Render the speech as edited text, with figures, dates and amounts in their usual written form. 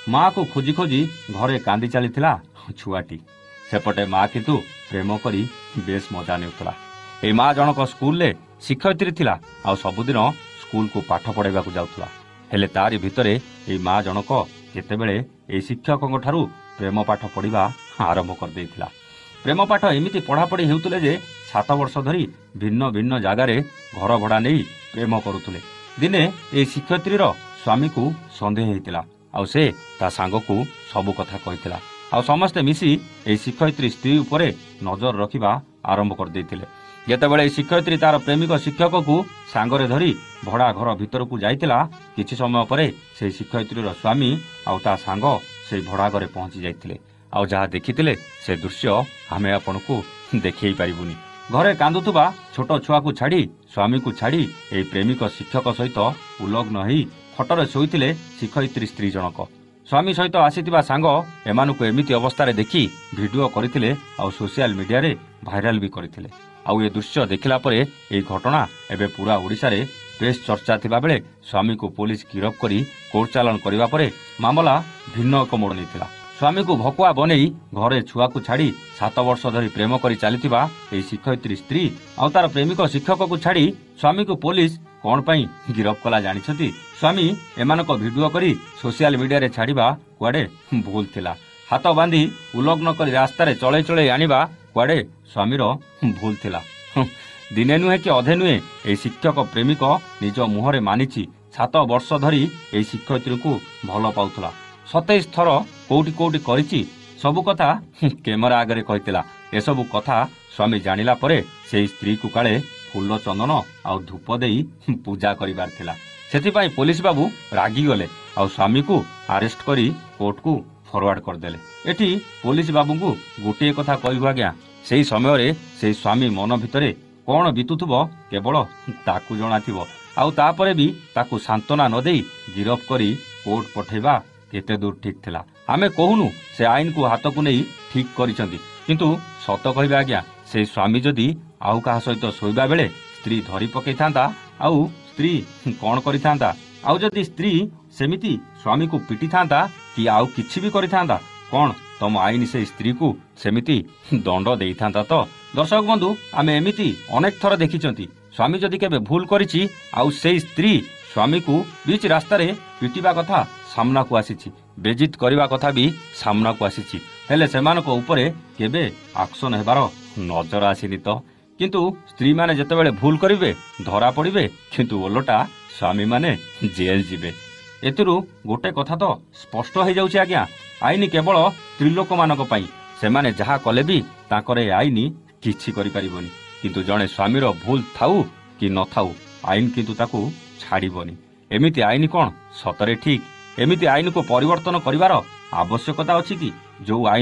माँ को खोजी खोजी घरे कांदी चलीथिला छुआटी। सेपटे माँ किंतु प्रेम करी बेस मजा नेउतला। ए माँ जनक स्कूल ले शिक्षयित्री थिला आ सबुदिन स्कूल को पाठ पढ़ाइबा को जाउतला। हेले तारी भितरे ए माँ जनक केतेबेले ए शिक्षकଙ୍କ ठारू प्रेम पाठ पढ़िबा आरंभ कर देइथिला। प्रेम पाठ एमिति पढ़ापढ़ी हेउतले जे 7 वर्ष धरी भिन्न भिन्न जगार घर भड़ा नहीं प्रेम करुले। दिने ए शिक्षयित्री स्वामी को सन्देह होता आउ से ता सांग को सबु कथा कहिथिला। आउ समस्ते मिसी ए शिक्षयित्री स्त्री उपरे नजर रखिबा आरंभ कर देइथिले। जेतेबेले शिक्षयित्री तार प्रेमिक शिक्षक को सांगरे धरी भड़ा घर भितर को जाइतिला किछि समय परे से शिक्षयित्री स्वामी आउ ता सांग से भड़ा घरे पहुंची जाइतिले। आउ जहा देखितिले से दृश्य आमे आपनको देखै पारिबुनी। घरे कांदुथुबा छोट छुआ को छाड़ी स्वामी को छाड़ी ए प्रेमिक शिक्षक सहित उलग्न होई खटरे शोइतिले शिक्षयित्री स्त्री जनक। स्वामी सहित आसीथिबा सांग एमानुको एमिति अवस्था देखि भिडियो करथिले आउ सोशल मीडिया रे भाइराल भी करथिले। आउ ए दृश्य देखिला परे ए घटना एबे पूरा ओडिसा रे बेस चर्चा थिबा बेले स्वामी को पुलिस गिरफ करी कोर्ट चालान करिबा परे मामला भिन्न एक मोड़ नेथिला। स्वामी को भकुआ बनेई घरे छुआ को छाड़ी 7 वर्ष धरी प्रेम करी चलीथिबा ए शिक्षयित्री स्त्री आउ तार प्रेमिक शिक्षक को छाड़ी स्वामी को पुलिस कौन पाई गिरफ कला जानिछथि। स्वामी एमानक भिडियो करी सोशल मीडिया रे छाड़िबा कुआडे भूल थिला। हाथ बांधी उलग्न करी रास्ता रे चले चले आनिबा कुआडे स्वामीर भूल थिला। दिने नुहे कि अधे नुहे ए शिक्षक प्रेमिक निज मुहरे मानिछि 7 वर्ष धरी ए शिक्षयित्री को भल पाउथला। 27 थर कोउटी कोउटी करिछि सबु कथा कैमरा आगे कहितिला। एसबु कथा स्वामी जानिला परे से स्त्री को काले फूल चंदन आउ धूप देई पूजा करिबार थिला। सेथिपाई पुलिस बाबू रागी गले आउ स्वामी को अरेस्ट करी कोर्ट को फॉरवर्ड कर देले। एठी पुलिस बाबू को गोटे कथा कहबो आज्ञा सेही समय रे से स्वामी मन भितरे कोन बितुथुबो केवल ताकू जणाथिबो। आउ तापरे भी ताकू सांत्वना न देई गिरफ करी कोर्ट पठेबा केते दूर ठीक थिला। आमे कहूनु से आईन को हाथ को नहीं ठीक करिसंती किंतु सत कहबा आज्ञा से स्वामी जदि आउ कहा सहित शोइबा बेले स्त्री धरी पकई थांता आउ स्त्री कौन करि थांता। आउ जदि स्त्री सेमिति स्वामी को पिटी थांता कि आउ किछि भी करि थांता कौन तम आईन से स्त्री को सेमिति दंड देई थांता। तो दर्शक बंधु आमे एमिति अनेक थर देखिचंती स्वामी जदि केबे भूल करिछि आउ से स्त्री स्वामी को बीच रास्ता रे पिटिबा कथा सामना को आसीछि बेजित करबा कथा भी सामना को आसीछि। हेले सेमानको उपरे केबे एक्शन हेबार नजर आसीनि। तो किंतु स्त्री माने जेतेबेले भूल करिवे धरा पड़िवे किंतु ओलटा स्वामी माने जेल जिवे। एतिरु गोटे कथा तो स्पष्ट हो जाउछि आज्ञा आईन केवल त्रिलोक मानक पई सेमाने जहा कले भी ताकरे आईन किछि करि परिबोनी किंतु जणे स्वामीर भूल थाउ कि न थाउ आईन किंतु ताकू छाड़िबोनी। एमिति आईन कोन सतरे ठीक एमिति आईन को परिवर्तन करिवार आवश्यकता अछि कि जो आईन